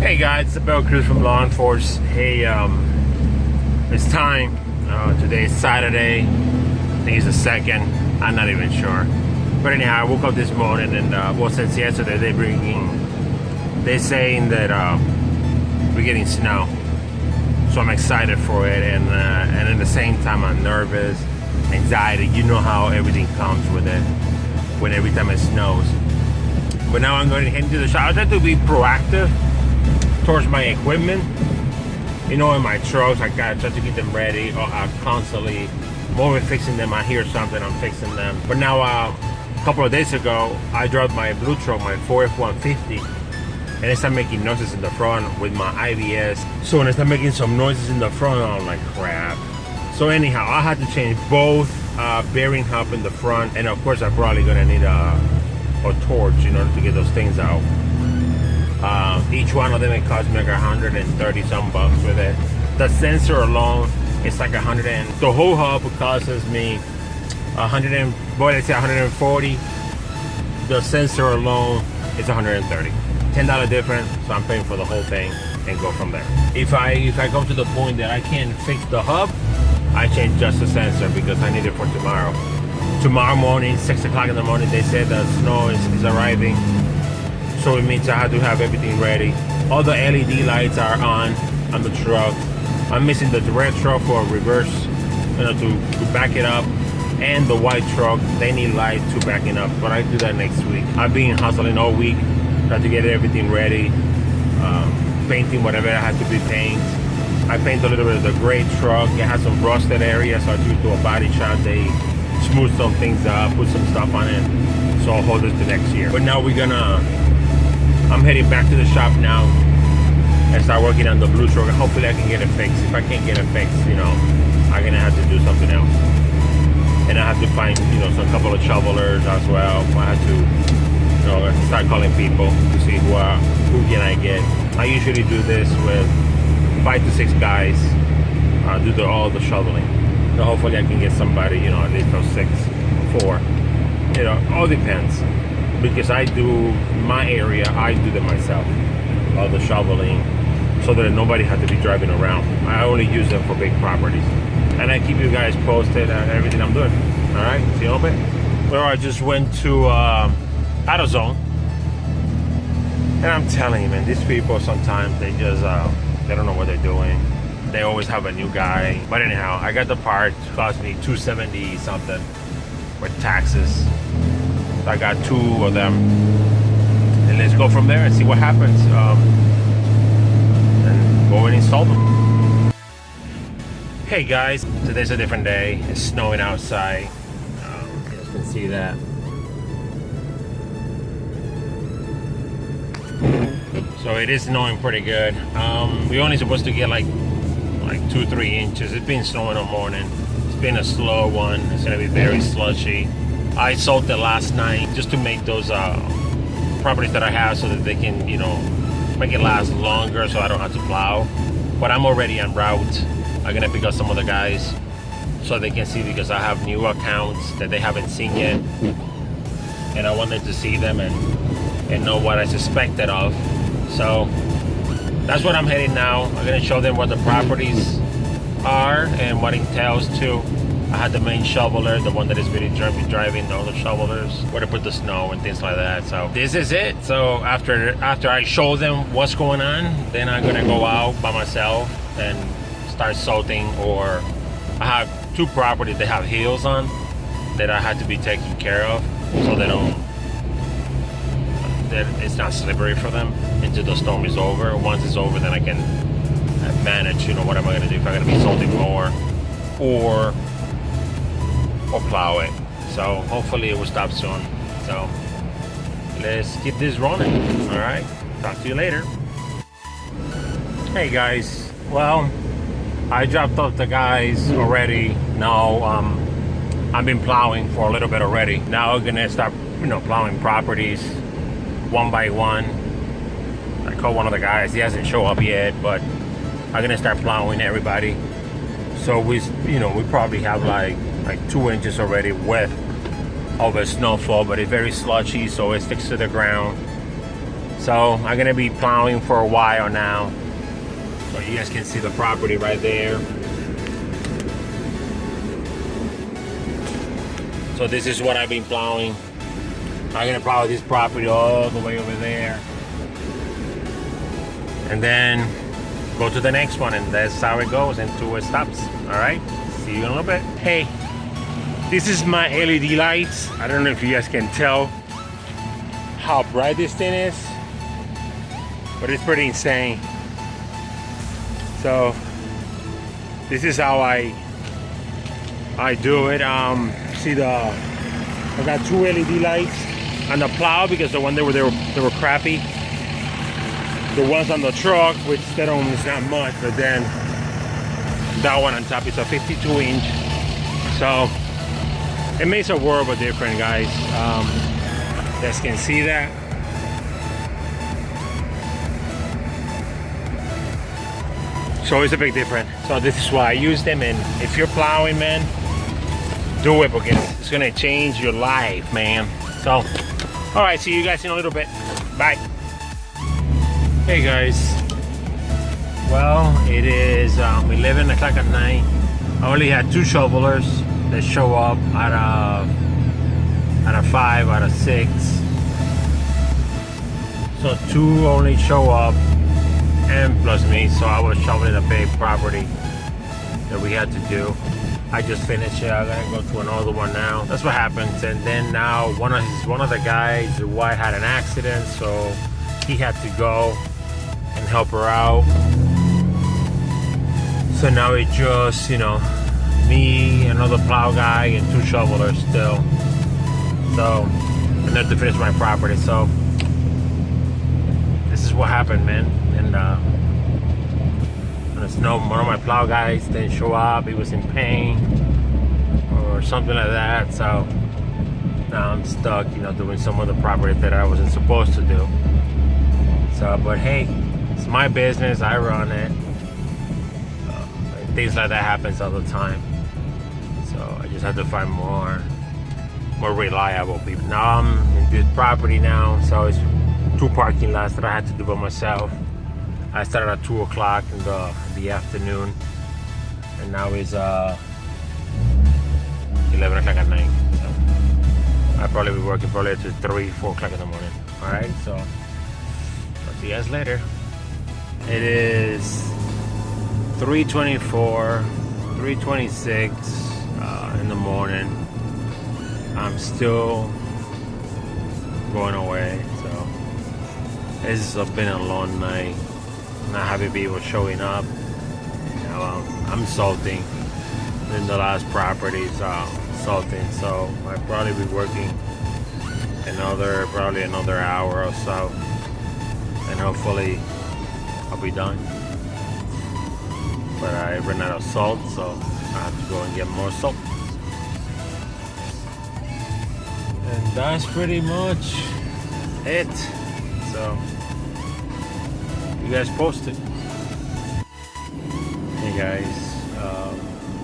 Hey guys, it's Bill Cruz from Lawn Force. Hey, it's time. Today is Saturday. I think it's the 2nd. I'm not even sure. But anyhow, I woke up this morning and well, since yesterday they're saying that we're getting snow. So I'm excited for it, and at the same time I'm nervous, anxiety. You know how everything comes with it when every time it snows. But now I'm going to head into the shop. I try to be proactive towards my equipment. You know, in my trucks, I try to get them ready. I'm constantly moving, fixing them. I hear something, I'm fixing them. But now, a couple of days ago, I drove my blue truck, my Ford F-150, and it started making noises in the front with my IBS. So when it started making some noises in the front, I'm like, crap. So anyhow, I had to change both bearing hub in the front, and of course, I'm probably gonna need a torch in order to get those things out. Each one of them, it cost me like 130 some bucks with it. The sensor alone, it's like 100, and the whole hub costs me 140. The sensor alone is 130. $10 difference, so I'm paying for the whole thing and go from there. If I come to the point that I can't fix the hub, I change just the sensor because I need it for tomorrow. Tomorrow morning, 6 o'clock in the morning, they said the snow is arriving. So it means I have to have everything ready. All the LED lights are on the truck. I'm missing the red truck for reverse, to back it up. And the white truck, they need lights to back it up. But I do that next week. I've been hustling all week, trying to get everything ready. Painting whatever I had to be painted. I painted a little bit of the gray truck. It has some rusted areas, so I took it to a body shop. They smooth some things up, put some stuff on it. So I'll hold this to next year. But now I'm heading back to the shop now and start working on the blue truck. Hopefully I can get it fixed. If I can't get it fixed, I'm gonna have to do something else. And I have to find, some couple of shovelers as well. I have to, start calling people to see who can I get. I usually do this with 5 to 6 guys. Do all the shoveling. So hopefully I can get somebody, at least those 6, 4. All depends. Because I do my area, I do them myself. All the shoveling, so that nobody has to be driving around. I only use them for big properties. And I keep you guys posted on everything I'm doing. All right, see you in a bit. Well, I just went to AutoZone. And I'm telling you, man, these people sometimes, they just, they don't know what they're doing. They always have a new guy. But anyhow, I got the part, it cost me $270 something with taxes. I got 2 of them, and let's go from there and see what happens, and go and install them. Hey guys, today's a different day. It's snowing outside. You guys can see that. So it is snowing pretty good. We're only supposed to get like 2-3 inches. It's been snowing all morning. It's been a slow one. It's gonna be very slushy. I salted last night just to make those properties that I have so that they can, make it last longer so I don't have to plow. But I'm already en route. I'm gonna pick up some of the guys so they can see, because I have new accounts that they haven't seen yet. And I wanted to see them and know what I suspected of. So that's what I'm heading now. I'm gonna show them what the properties are and what it entails too. I had the main shoveler, the one that is really driving all the shovelers, where to put the snow and things like that. So this is it. So after I show them what's going on, then I'm gonna go out by myself and start salting. Or I have 2 properties that have hills on that I had to be taking care of, so that it's not slippery for them until the storm is over. Once it's over, then I can manage, what am I gonna do, if I'm gonna be salting more or plow it. So hopefully it will stop soon. So let's keep this running. All right, talk to you later. Hey guys, well, I dropped off the guys already. Now I've been plowing for a little bit already. Now we're gonna start plowing properties one by one. I called one of the guys. He hasn't shown up yet, but I'm gonna start plowing everybody. So we probably have like 2 inches already width of a snowfall, but it's very slushy, so it sticks to the ground. So So I'm gonna be plowing for a while now. So you guys can see the property right there. So this is what I've been plowing. I'm gonna plow this property all the way over there. And then go to the next one, and that's how it goes until it stops. All right, see you in a little bit. Hey, this is my LED lights. I don't know if you guys can tell how bright this thing is, but it's pretty insane. So this is how I do it. See I got 2 LED lights on the plow because the one they were crappy. The ones on the truck, which they don't, it's not much, but then that one on top is a 52-inch. So it makes a world of difference, guys. You guys can see that. So it's a big difference. So this is why I use them. And if you're plowing, man, do it because it's gonna change your life, man. So, all right, see you guys in a little bit. Bye. Hey guys. Well, it is 11 o'clock at night. I only had 2 shovelers that show up out of 5 out of 6. So 2 only show up, and plus me. So I was shoveling a big property that we had to do. I just finished it. I gotta go to another one now. That's what happens. And then now one of the guys, the wife had an accident, so he had to go and help her out. So now it's just, me, another plow guy, and 2 shovelers still. So I have to finish my property. So this is what happened, man. And one of my plow guys didn't show up. He was in pain or something like that. So now I'm stuck, doing some of the property that I wasn't supposed to do. So, but hey, it's my business. I run it. Things like that happens all the time. So I just have to find more reliable people. Now I'm in this property now, so it's 2 parking lots that I had to do by myself. I started at 2 o'clock in the afternoon, and now it's 11 o'clock at night. So I'll probably be working probably to 3, 4 o'clock in the morning. All right, so I'll see you guys later. It is 3:24, 3:26 in the morning. I'm still going away, so it's been a long night. Not having people showing up. I'm salting. Then the last property is salting, so I'll probably be working probably another hour or so, and hopefully I'll be done. But I ran out of salt, so I have to go and get more salt. And that's pretty much it. So you guys posted. Hey guys,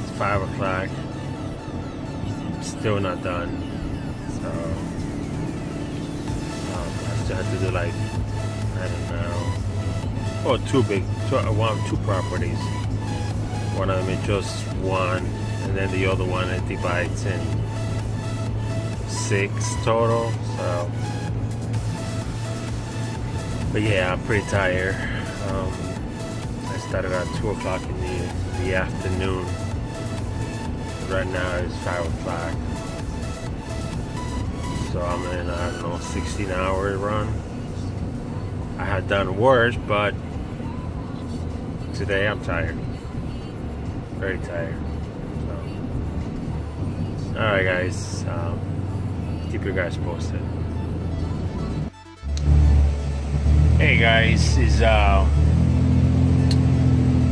it's 5 o'clock. Still not done. So I still have to do like, I don't know. 2 properties. One of them is just 1, and then the other one it divides in 6 total. So, but yeah, I'm pretty tired. I started at 2 o'clock in the afternoon. Right now it's 5 o'clock. So I'm in, 16-hour run. I had done worse, but today I'm tired. Very tired. So, alright guys, keep you guys posted. Hey guys, it's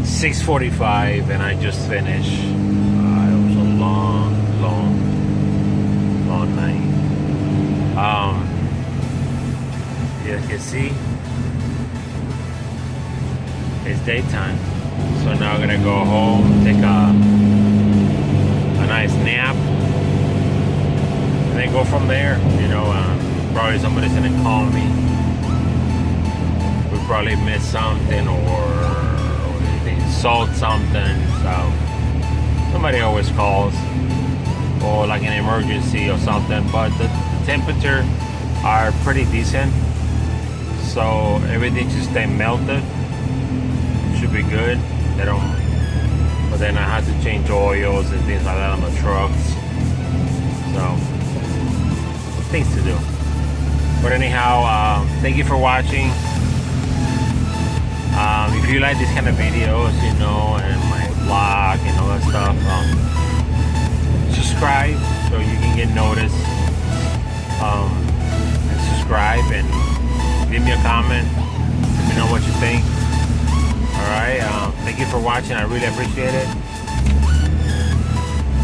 6:45 and I just finished. It was a long night. You can see it's daytime. So now I'm gonna go home, take a nice nap, and then go from there. Probably somebody's gonna call me probably missed something or they sold something. So somebody always calls, or like an emergency or something. But the temperature are pretty decent, so everything should stay melted. Should be good. They don't. But then I had to change oils and things like that on the trucks. So things to do. But anyhow, thank you for watching. If you like these kind of videos, you know, and my vlog and all that stuff, subscribe so you can get noticed. And subscribe and leave me a comment. Let me know what you think. Alright, thank you for watching. I really appreciate it.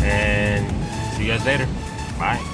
And see you guys later. Bye.